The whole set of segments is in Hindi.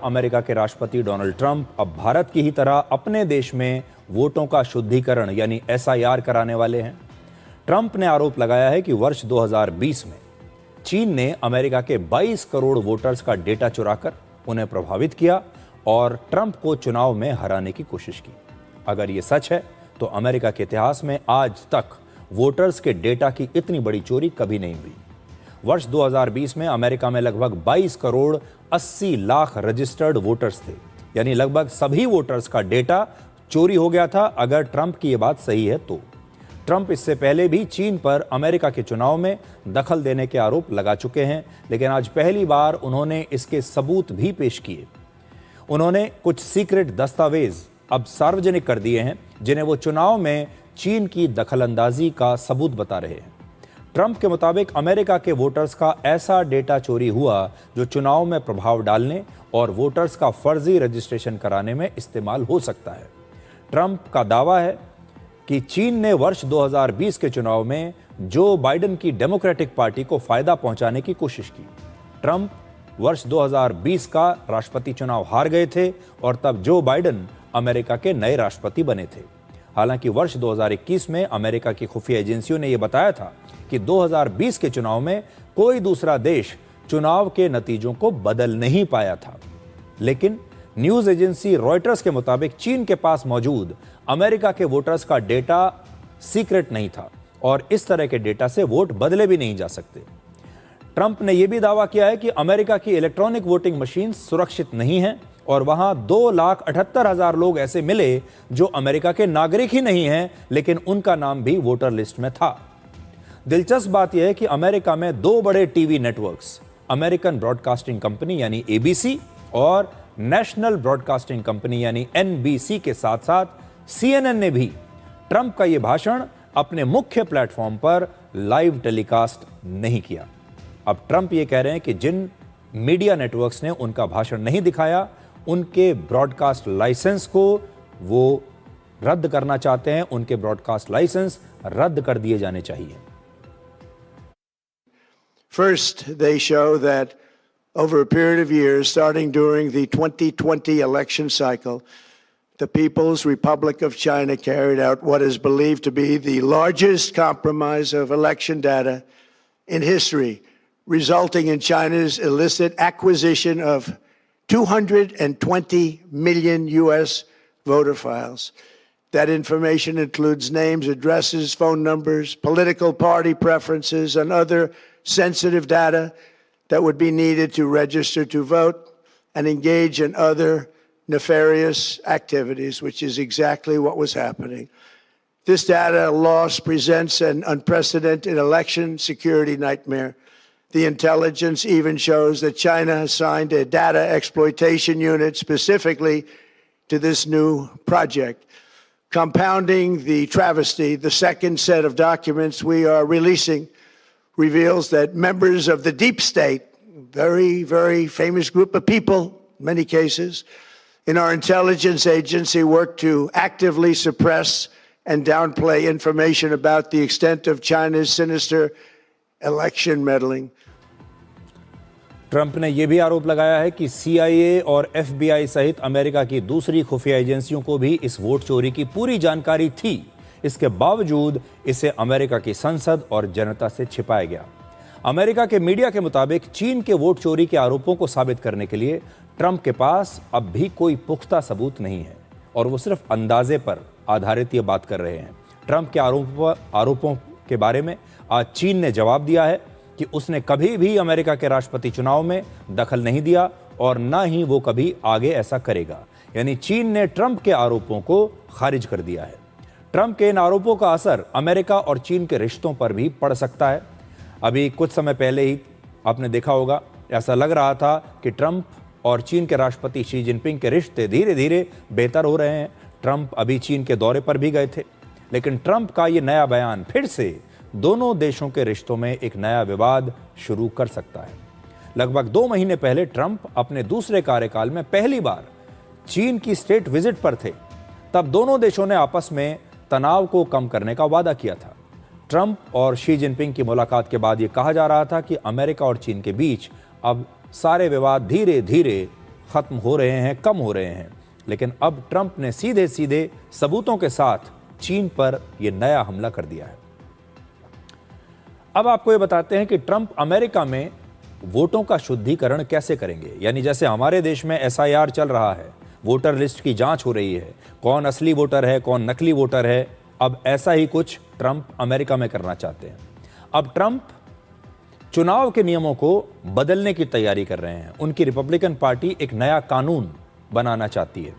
अमेरिका के राष्ट्रपति डोनाल्ड ट्रंप अब भारत की ही तरह अपने देश में वोटों का शुद्धिकरण यानी एसआईआर कराने वाले हैं। ट्रंप ने आरोप लगाया है कि वर्ष 2020 में चीन ने अमेरिका के 22 करोड़ वोटर्स का डेटा चुराकर उन्हें प्रभावित किया और ट्रंप को चुनाव में हराने की कोशिश की। अगर ये सच है तो अमेरिका के इतिहास में आज तक वोटर्स के डेटा की इतनी बड़ी चोरी कभी नहीं हुई। वर्ष 2020 में अमेरिका में लगभग 22 करोड़ 80 लाख रजिस्टर्ड वोटर्स थे, यानी लगभग सभी वोटर्स का डेटा चोरी हो गया था। अगर ट्रंप की यह बात सही है तो ट्रंप इससे पहले भी चीन पर अमेरिका के चुनाव में दखल देने के आरोप लगा चुके हैं, लेकिन आज पहली बार उन्होंने इसके सबूत भी पेश किए। उन्होंने कुछ सीक्रेट दस्तावेज अब सार्वजनिक कर दिए हैं जिन्हें वो चुनाव में चीन की दखलंदाजी का सबूत बता रहे हैं। ट्रंप के मुताबिक अमेरिका के वोटर्स का ऐसा डेटा चोरी हुआ जो चुनाव में प्रभाव डालने और वोटर्स का फर्जी रजिस्ट्रेशन कराने में इस्तेमाल हो सकता है। ट्रंप का दावा है कि चीन ने वर्ष 2020 के चुनाव में जो बाइडेन की डेमोक्रेटिक पार्टी को फायदा पहुंचाने की कोशिश की। ट्रंप वर्ष 2020 का राष्ट्रपति चुनाव हार गए थे और तब जो बाइडेन अमेरिका के नए राष्ट्रपति बने थे। हालांकि वर्ष 2021 में अमेरिका की खुफिया एजेंसियों ने यह बताया था कि 2020 के चुनाव में कोई दूसरा देश चुनाव के नतीजों को बदल नहीं पाया था। लेकिन न्यूज एजेंसी रॉयटर्स के मुताबिक चीन के पास मौजूद अमेरिका के वोटर्स का डेटा सीक्रेट नहीं था और इस तरह के डेटा से वोट बदले भी नहीं जा सकते। ट्रंप ने यह भी दावा किया है कि अमेरिका की इलेक्ट्रॉनिक वोटिंग मशीन सुरक्षित नहीं है और वहां 2,78,000 लोग ऐसे मिले जो अमेरिका के नागरिक ही नहीं हैं, लेकिन उनका नाम भी वोटर लिस्ट में था। दिलचस्प बात यह है कि अमेरिका में दो बड़े TV networks, American broadcasting company यानी एबीसी और नेशनल ब्रॉडकास्टिंग कंपनी यानी एनबीसी के साथ साथ सीएनएन ने भी ट्रंप का यह भाषण अपने मुख्य प्लेटफॉर्म पर लाइव टेलीकास्ट नहीं किया। अब ट्रंप ये कह रहे हैं कि जिन मीडिया नेटवर्क्स ने उनका भाषण नहीं दिखाया, उनके ब्रॉडकास्ट लाइसेंस को वो रद्द करना चाहते हैं। उनके ब्रॉडकास्ट लाइसेंस रद्द कर दिए जाने चाहिए। First, they show that over a period of years, starting during the 2020 election cycle, the People's Republic of China carried out what is believed to be the largest compromise of election data in history, resulting in China's illicit acquisition of 220 million U.S. voter files. That information includes names, addresses, phone numbers, political party preferences, and other sensitive data that would be needed to register to vote and engage in other nefarious activities, which is exactly what was happening. This data loss presents an unprecedented election security nightmare. The intelligence even shows that China has signed a data exploitation unit specifically to this new project. Compounding the travesty, the second set of documents we are releasing reveals that members of the deep state, very, very famous group of people, in many cases, in our intelligence agency work to actively suppress and downplay information about the extent of China's sinister election meddling. Trump ने यह भी आरोप लगाया है कि सीआईए और एफबीआई सहित अमेरिका की दूसरी खुफिया एजेंसियों को भी इस वोट चोरी की पूरी जानकारी थी। इसके बावजूद इसे अमेरिका की संसद और जनता से छिपाया गया। अमेरिका के मीडिया के मुताबिक चीन के वोट चोरी के आरोपों को साबित करने के लिए ट्रंप के पास अब भी कोई पुख्ता सबूत नहीं है और वो सिर्फ अंदाजे पर आधारित ये बात कर रहे हैं। ट्रंप के आरोपों के बारे में आज चीन ने जवाब दिया है कि उसने कभी भी अमेरिका के राष्ट्रपति चुनाव में दखल नहीं दिया और न ही वो कभी आगे ऐसा करेगा। यानी चीन ने ट्रंप के आरोपों को खारिज कर दिया है। ट्रंप के इन आरोपों का असर अमेरिका और चीन के रिश्तों पर भी पड़ सकता है। अभी कुछ समय पहले ही आपने देखा होगा, ऐसा लग रहा था कि ट्रंप और चीन के राष्ट्रपति शी जिनपिंग के रिश्ते धीरे धीरे बेहतर हो रहे हैं। ट्रंप अभी चीन के दौरे पर भी गए थे, लेकिन ट्रंप का ये नया बयान फिर से दोनों देशों के रिश्तों में एक नया विवाद शुरू कर सकता है। लगभग 2 महीने पहले ट्रंप अपने दूसरे कार्यकाल में पहली बार चीन की स्टेट विजिट पर थे। तब दोनों देशों ने आपस में तनाव को कम करने का वादा किया था। ट्रंप और शी जिनपिंग की मुलाकात के बाद यह कहा जा रहा था कि अमेरिका और चीन के बीच अब सारे विवाद धीरे धीरे खत्म हो रहे हैं, कम हो रहे हैं। लेकिन अब ट्रंप ने सीधे सीधे सबूतों के साथ चीन पर यह नया हमला कर दिया है। अब आपको ये बताते हैं कि ट्रंप अमेरिका में वोटों का शुद्धिकरण कैसे करेंगे। यानी जैसे हमारे देश में एसआईआर चल रहा है, वोटर लिस्ट की जांच हो रही है, कौन असली वोटर है, कौन नकली वोटर है, अब ऐसा ही कुछ ट्रंप अमेरिका में करना चाहते हैं। अब ट्रंप चुनाव के नियमों को बदलने की तैयारी कर रहे हैं। उनकी रिपब्लिकन पार्टी एक नया कानून बनाना चाहती है।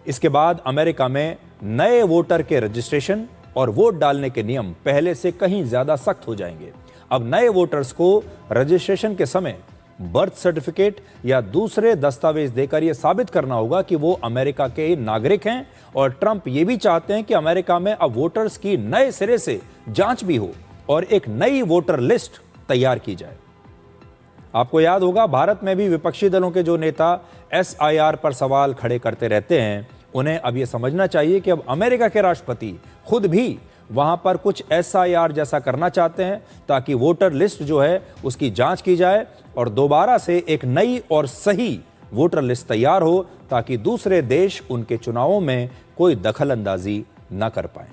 इसके बाद अमेरिका में नए वोटर के रजिस्ट्रेशन और वोट डालने के नियम पहले से कहीं ज्यादा सख्त हो जाएंगे। अब नए वोटर्स को रजिस्ट्रेशन के समय बर्थ सर्टिफिकेट या दूसरे दस्तावेज देकर यह साबित करना होगा कि वो अमेरिका के नागरिक हैं। और ट्रंप ये भी चाहते हैं कि अमेरिका में अब वोटर्स की नए सिरे से जांच भी हो और एक नई वोटर लिस्ट तैयार की जाए। आपको याद होगा, भारत में भी विपक्षी दलों के जो नेता एसआईआर पर सवाल खड़े करते रहते हैं, उन्हें अब यह समझना चाहिए कि अब अमेरिका के राष्ट्रपति खुद भी वहां पर कुछ एसआईआर जैसा करना चाहते हैं, ताकि वोटर लिस्ट जो है उसकी जांच की जाए और दोबारा से एक नई और सही वोटर लिस्ट तैयार हो, ताकि दूसरे देश उनके चुनावों में कोई दखल अंदाजी न कर पाए।